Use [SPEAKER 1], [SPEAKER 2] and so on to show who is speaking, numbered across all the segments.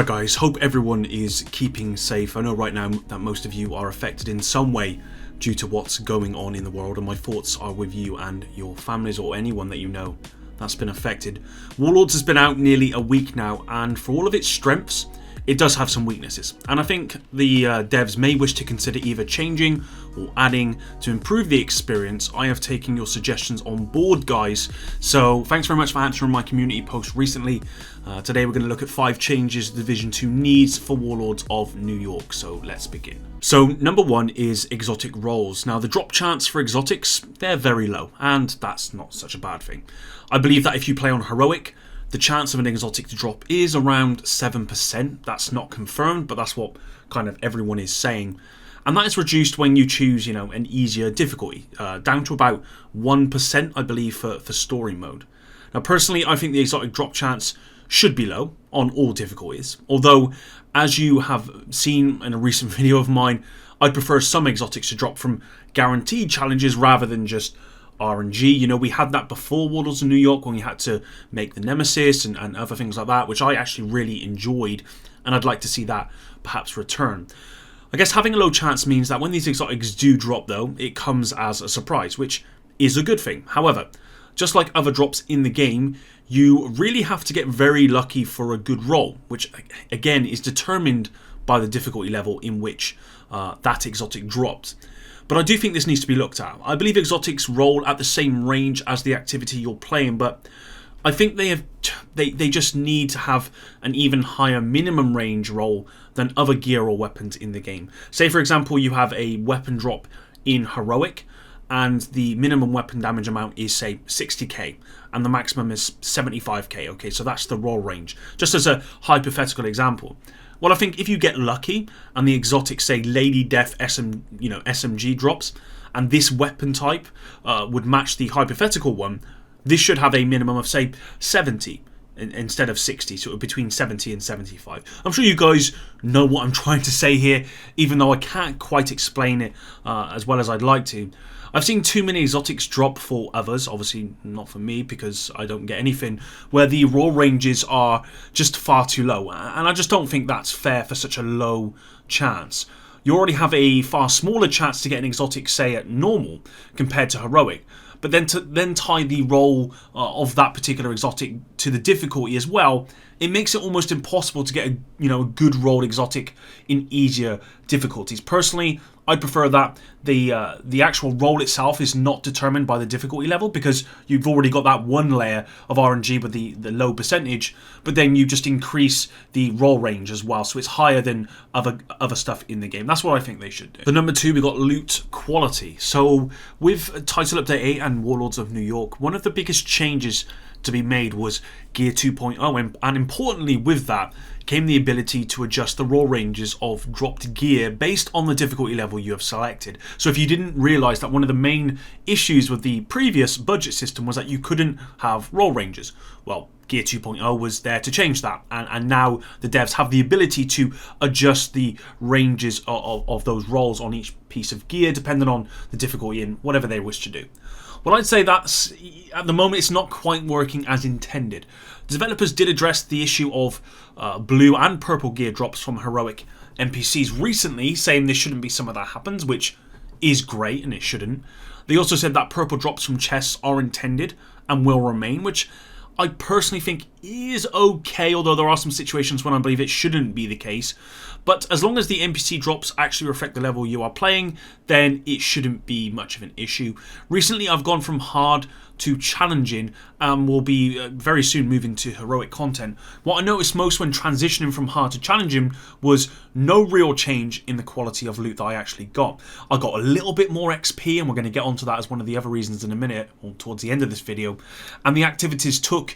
[SPEAKER 1] Alright guys, hope everyone is keeping safe. I know right now that most of you are affected in some way due to what's going on in the world, and my thoughts are with you and your families or anyone that you know that's been affected. Warlords has been out nearly a week now, and for all of its strengths, it does have some weaknesses, and I think the devs may wish to consider either changing or adding to improve the experience. I have taken your suggestions on board, guys, so thanks very much for answering my community post recently. Today we're going to look at 5 changes Division 2 needs for Warlords of New York, so let's begin. So number 1 is exotic roles. Now the drop chance for exotics, they're very low, and that's not such a bad thing. I believe that if you play on heroic, the chance of an exotic to drop is around 7%. That's not confirmed, but that's what kind of everyone is saying. And that is reduced when you choose, an easier difficulty, down to about 1%, I believe, for story mode. Now, personally, I think the exotic drop chance should be low on all difficulties. Although, as you have seen in a recent video of mine, I'd prefer some exotics to drop from guaranteed challenges rather than just RNG. We had that before Warlords of New York when we had to make the Nemesis and other things like that, which I actually really enjoyed, and I'd like to see that perhaps return. I guess having a low chance means that when these exotics do drop, though, it comes as a surprise, which is a good thing. However, just like other drops in the game, you really have to get very lucky for a good roll, which again is determined by the difficulty level in which that exotic drops. But I do think this needs to be looked at. I believe exotics roll at the same range as the activity you're playing, but I think they just need to have an even higher minimum range roll than other gear or weapons in the game. Say for example you have a weapon drop in heroic, and the minimum weapon damage amount is, say, 60k, and the maximum is 75k. Okay, so that's the roll range. Just as a hypothetical example. Well, I think if you get lucky and the exotic, say, Lady Death SMG drops, and this weapon type would match the hypothetical one, this should have a minimum of, say, 70 instead of 60, so between 70 and 75. I'm sure you guys know what I'm trying to say here, even though I can't quite explain it as well as I'd like to. I've seen too many exotics drop for others, obviously not for me because I don't get anything, where the roll ranges are just far too low, and I just don't think that's fair for such a low chance. You already have a far smaller chance to get an exotic, say, at normal compared to heroic, but then to tie the roll of that particular exotic to the difficulty as well, it makes it almost impossible to get a good rolled exotic in easier difficulties. Personally, I prefer that the actual roll itself is not determined by the difficulty level, because you've already got that one layer of RNG with the low percentage, but then you just increase the roll range as well, so it's higher than other stuff in the game. That's what I think they should do. The number 2, we got loot quality. So with Title Update 8 and Warlords of New York, one of the biggest changes to be made was Gear 2.0, and importantly with that came the ability to adjust the roll ranges of dropped gear based on the difficulty level you have selected. So if you didn't realise that one of the main issues with the previous budget system was that you couldn't have roll ranges, well, Gear 2.0 was there to change that, and now the devs have the ability to adjust the ranges of those rolls on each piece of gear depending on the difficulty and whatever they wish to do. Well, I'd say that's, at the moment, it's not quite working as intended. Developers did address the issue of blue and purple gear drops from heroic NPCs recently, saying there shouldn't be some of that happens, which is great, and it shouldn't. They also said that purple drops from chests are intended and will remain, which I personally think is okay, although there are some situations when I believe it shouldn't be the case. But as long as the NPC drops actually reflect the level you are playing, then it shouldn't be much of an issue. Recently I've gone from hard to challenging, and will be very soon moving to heroic content. What I noticed most when transitioning from hard to challenging was no real change in the quality of loot that I actually got. I got a little bit more XP, and we're going to get onto that as one of the other reasons in a minute, or towards the end of this video. And the activities took,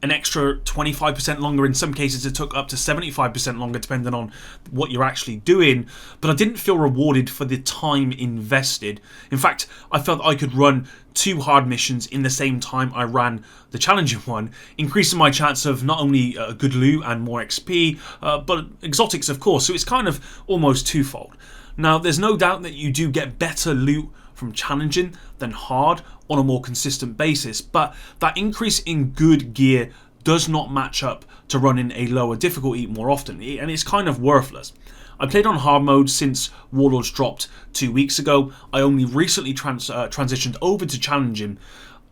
[SPEAKER 1] an extra 25% longer. In some cases it took up to 75% longer depending on what you're actually doing, but I didn't feel rewarded for the time invested. In fact, I felt I could run 2 hard missions in the same time I ran the challenging one, increasing my chance of not only good loot and more XP, but exotics of course, so it's kind of almost twofold. Now there's no doubt that you do get better loot from challenging than hard on a more consistent basis, but that increase in good gear does not match up to running a lower difficulty more often, and it's kind of worthless. I played on hard mode since Warlords dropped 2 weeks ago. I only recently transitioned over to challenging.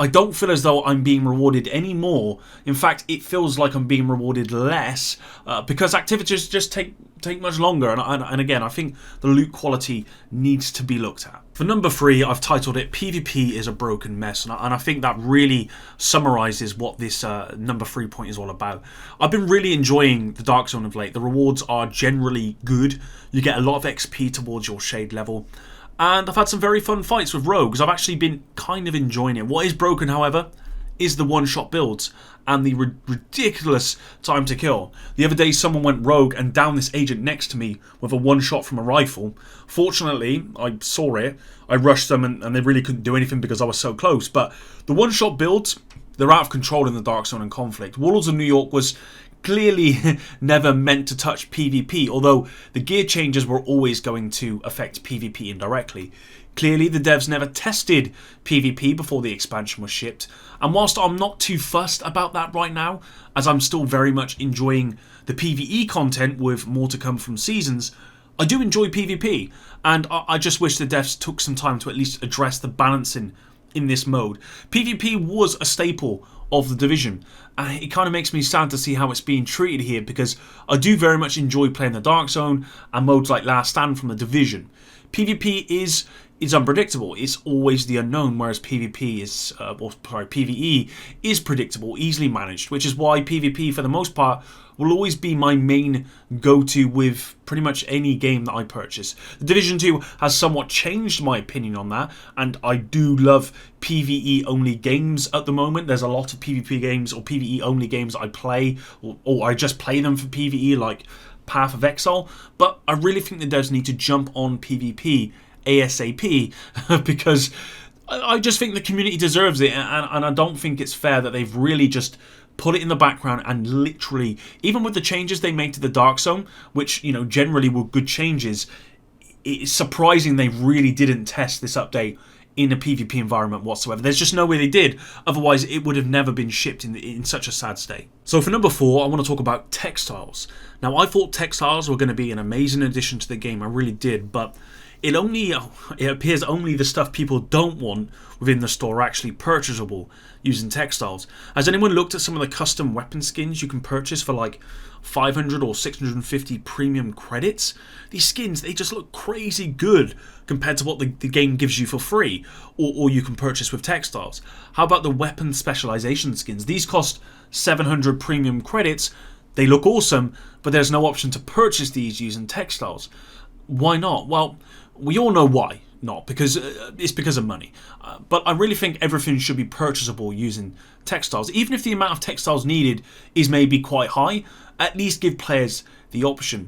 [SPEAKER 1] I don't feel as though I'm being rewarded any more. In fact, it feels like I'm being rewarded less because activities just take much longer. And again, I think the loot quality needs to be looked at. For number 3, I've titled it PvP is a broken mess. And I think that really summarises what this number 3 point is all about. I've been really enjoying the Dark Zone of late. The rewards are generally good. You get a lot of XP towards your shade level. And I've had some very fun fights with rogues. I've actually been kind of enjoying it. What is broken, however, is the one-shot builds and the ridiculous time to kill. The other day, someone went rogue and downed this agent next to me with a one-shot from a rifle. Fortunately, I saw it. I rushed them and they really couldn't do anything because I was so close. But the one-shot builds, they're out of control in the Dark Zone and Conflict. Warlords of New York was clearly never meant to touch PvP, although the gear changes were always going to affect PvP indirectly. Clearly, the devs never tested PvP before the expansion was shipped, and whilst I'm not too fussed about that right now, as I'm still very much enjoying the PvE content with more to come from seasons, I do enjoy PvP, and I just wish the devs took some time to at least address the balancing in this mode. PvP was a staple of the Division, and it kind of makes me sad to see how it's being treated here, because I do very much enjoy playing the Dark Zone and modes like Last Stand from the Division. PvP is unpredictable. It's always the unknown, whereas PvP is, PvE is predictable, easily managed, which is why PvP for the most part will always be my main go-to with pretty much any game that I purchase. The Division 2 has somewhat changed my opinion on that, and I do love PvE only games at the moment. There's a lot of PvP games or PvE only games I play, or I just play them for PvE, like Path of Exile, but I really think the devs need to jump on PvP ASAP because I just think the community deserves it, and I don't think it's fair that they've really just put it in the background and literally, even with the changes they made to the Dark Zone, which, you know, generally were good changes, it's surprising they really didn't test this update in a PvP environment whatsoever. There's just no way they did, otherwise it would have never been shipped in such a sad state. So for number 4, I want to talk about Textiles. Now, I thought Textiles were going to be an amazing addition to the game, I really did, but it appears only the stuff people don't want within the store are actually purchasable using Textiles. Has anyone looked at some of the custom weapon skins you can purchase for like 500 or 650 premium credits? These skins, they just look crazy good compared to what the game gives you for free, or you can purchase with Textiles. How about the weapon specialization skins? These cost 700 premium credits. They look awesome, but there's no option to purchase these using Textiles. Why not? Well, we all know why not, because it's because of money. But I really think everything should be purchasable using Textiles. Even if the amount of Textiles needed is maybe quite high, at least give players the option.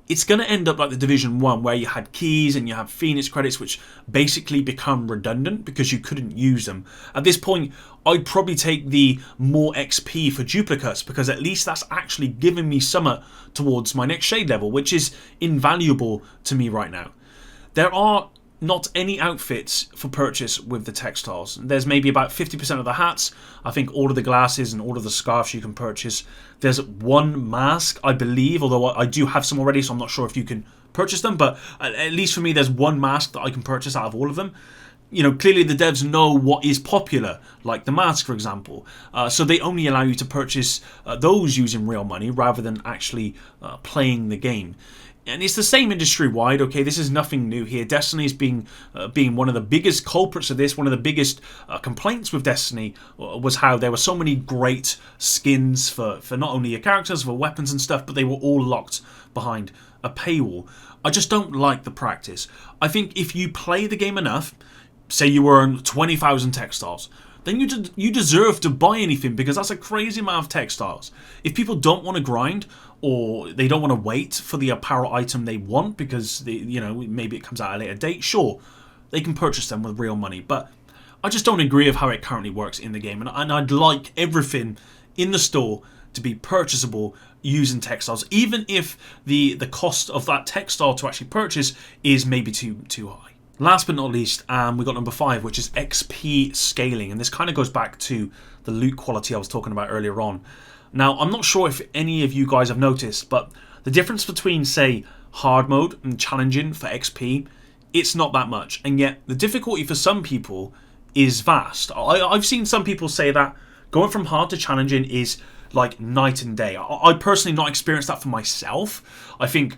[SPEAKER 1] It's going to end up like the Division 1, where you had keys and you have Phoenix credits, which basically become redundant because you couldn't use them. At this point, I'd probably take the more XP for duplicates, because at least that's actually giving me something towards my next shade level, which is invaluable to me right now. There are not any outfits for purchase with the Textiles. There's maybe about 50% of the hats. I think all of the glasses and all of the scarves you can purchase. There's one mask, I believe, although I do have some already, so I'm not sure if you can purchase them, but at least for me, there's one mask that I can purchase out of all of them. You know, clearly the devs know what is popular, like the mask, for example. So they only allow you to purchase those using real money rather than actually playing the game. And it's the same industry-wide, okay? This is nothing new here. Destiny is being one of the biggest culprits of this. One of the biggest complaints with Destiny was how there were so many great skins for not only your characters, for weapons and stuff, but they were all locked behind a paywall. I just don't like the practice. I think if you play the game enough, say you earn 20,000 Textiles, then you deserve to buy anything, because that's a crazy amount of Textiles. If people don't want to grind, or they don't want to wait for the apparel item they want because maybe it comes out at a later date, sure, they can purchase them with real money. But I just don't agree with how it currently works in the game, and I'd like everything in the store to be purchasable using Textiles, even if the cost of that textile to actually purchase is maybe too high. Last but not least, we got number 5, which is XP scaling, and this kind of goes back to the loot quality I was talking about earlier on. Now, I'm not sure if any of you guys have noticed, but the difference between, say, hard mode and challenging for XP, it's not that much. And yet, the difficulty for some people is vast. I've seen some people say that going from hard to challenging is like night and day. I personally not experienced that for myself. I think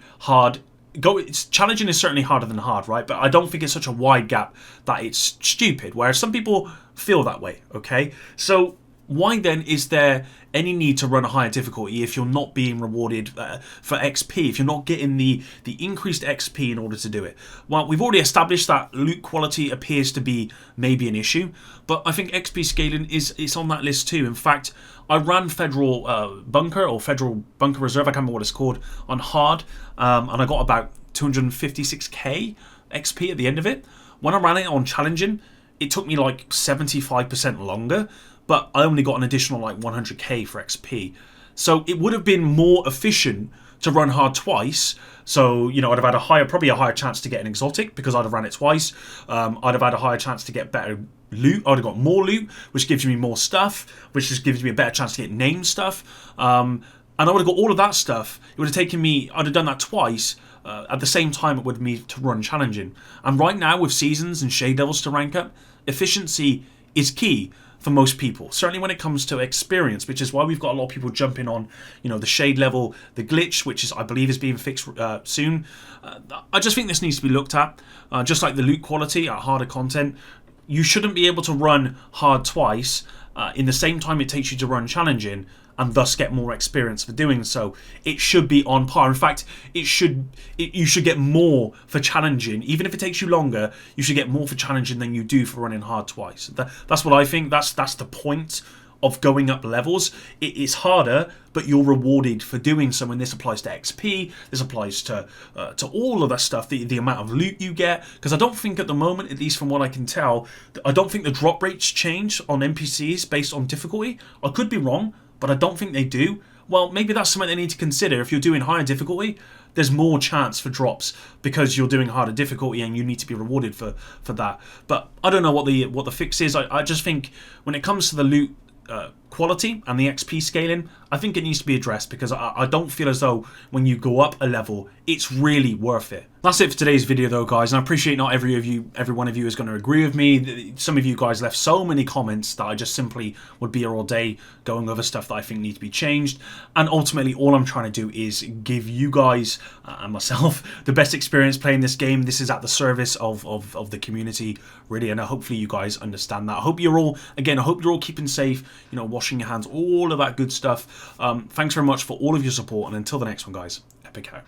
[SPEAKER 1] challenging is certainly harder than hard, right? But I don't think it's such a wide gap that it's stupid, whereas some people feel that way, okay? So why then is there any need to run a higher difficulty if you're not being rewarded for XP, if you're not getting the increased XP in order to do it? Well, we've already established that loot quality appears to be maybe an issue, but I think XP scaling is on that list too. In fact, I ran Federal Bunker or Federal Bunker Reserve, I can't remember what it's called, on hard, and I got about 256k XP at the end of it. When I ran it on challenging, it took me like 75% longer, but I only got an additional like 100k for XP. So it would have been more efficient to run hard twice. So, you know, I'd have had probably a higher chance to get an exotic because I'd have ran it twice. I'd have had a higher chance to get better loot. I'd have got more loot, which gives me more stuff, which just gives me a better chance to get named stuff. And I would have got all of that stuff. It would have taken me, I'd have done that twice. At the same time it would me to run challenging. And right now with seasons and shade levels to rank up, efficiency is key for most people, certainly when it comes to experience, which is why we've got a lot of people jumping on, you know, the shade level, the glitch, which is I believe is being fixed soon. I just think this needs to be looked at, just like the loot quality at harder content. You shouldn't be able to run hard twice in the same time it takes you to run challenging, and thus get more experience for doing so. It should be on par. In fact, you should get more for challenging. Even if it takes you longer, you should get more for challenging than you do for running hard twice. That's what I think. That's the point of going up levels. It's harder, but you're rewarded for doing so, and this applies to XP, this applies to all of that stuff, the amount of loot you get, because I don't think at the moment, at least from what I can tell, I don't think the drop rates change on NPCs based on difficulty. I could be wrong, but I don't think they do. Well, maybe that's something they need to consider. If you're doing higher difficulty, there's more chance for drops because you're doing harder difficulty and you need to be rewarded for that. But I don't know what the fix is. I just think when it comes to the loot quality and the XP scaling, I think it needs to be addressed, because I don't feel as though when you go up a level, it's really worth it. That's it for today's video though, guys, and I appreciate not every one of you is going to agree with me. Some of you guys left so many comments that I just simply would be here all day going over stuff that I think need to be changed, and ultimately all I'm trying to do is give you guys and myself the best experience playing this game. This is at the service of the community, really, and hopefully you guys understand that. I hope you're all keeping safe, you know, washing your hands, all of that good stuff. Thanks very much for all of your support, and until the next one, guys, epic out.